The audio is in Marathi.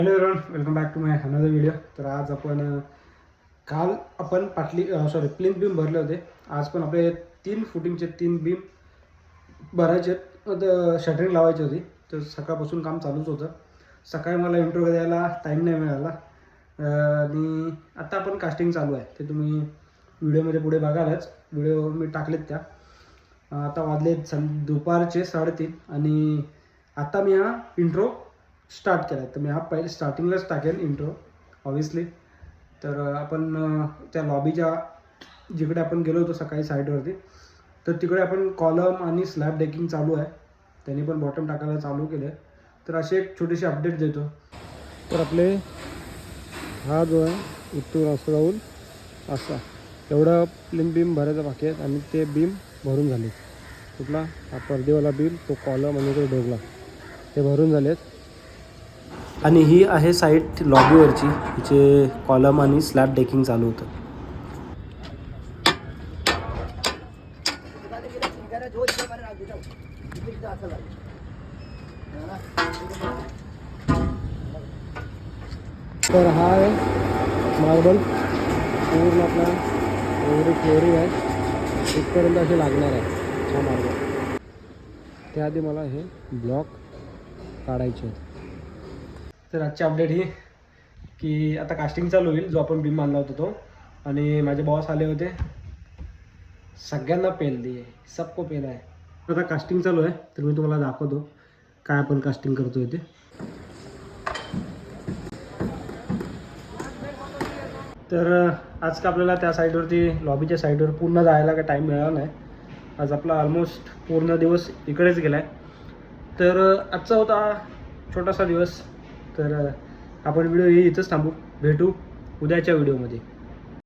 Hello everyone, welcome back to my another video. तर आज काल आपण प्लिंथ बीम भरले होते. आज पण आपले 3 फुटिंगचे 3 बीम भरायचे, शटरिंग लावायची होती. तर सकाळपासून काम चालूच होतं. सकाळी मला इंट्रो द्यायला टाईम नाही मिळाला आणि आता आपण कास्टिंग चालू आहे. ते तुम्ही व्हिडिओमध्ये पुढे बघालच, व्हिडिओ मी टाकलेत त्या. आता वाजले दुपारचे 3:30 आणि आता मी हा इंट्रो स्टार्ट केला. तर मी हा पहिले स्टार्टिंगलाच टाकेल इंट्रो ऑब्वियसली. तर आपण त्या लॉबीच्या जिकडे आपण गेलो होतो सकाळी साईडवरती, तर तिकडे आपण कॉलम आणि स्लॅब डेकिंग चालू आहे. त्यांनी पण बॉटम टाकायला चालू केलं आहे. तर अशी एक छोटीशी अपडेट देतो. तर आपले हा जो आहे इथून असं जाऊन असा एवढा प्लिंथ बीम भरायचा बाकी आहेत आणि ते बीम भरून झाले. कुठला हा पर्देवाला बीम, तो कॉलम आणि तो डोगला, ते भरून झाले आहेत. आणि ही आहे साईट लॉबीवरची, हिचे कॉलम आणि स्लॅब डेकिंग चालू होतं. तर हा आहे मार्बल, पूर्ण आपला एवढी फ्लोरिंग आहे, इथपर्यंत असे लागणार आहे हा मार्बल. त्याआधी मला हे ब्लॉक काढायचे आहेत. तर आजची अपडेट ही की आता कास्टिंग चालू होईल, जो आपण बीम बांधला होता तो. आणि माझे बॉस आले होते, सगळ्यांना पेन दिए, सबको पेन आहे. आता कास्टिंग चालू आहे, तर मी तुम्हाला दाखवतो काय आपण कास्टिंग करतोय ते. तर आज का आपल्याला त्या साईडवरती लॉबीच्या साईडवर पूर्ण जायला काय टाईम मिळाला नाही. आज आपला ऑलमोस्ट पूर्ण दिवस इकडेच गेला आहे. तर आजचा होता छोटासा दिवस. तर आपण व्हिडिओ इथंच थांबू. भेटू उद्याच्या व्हिडिओमध्ये.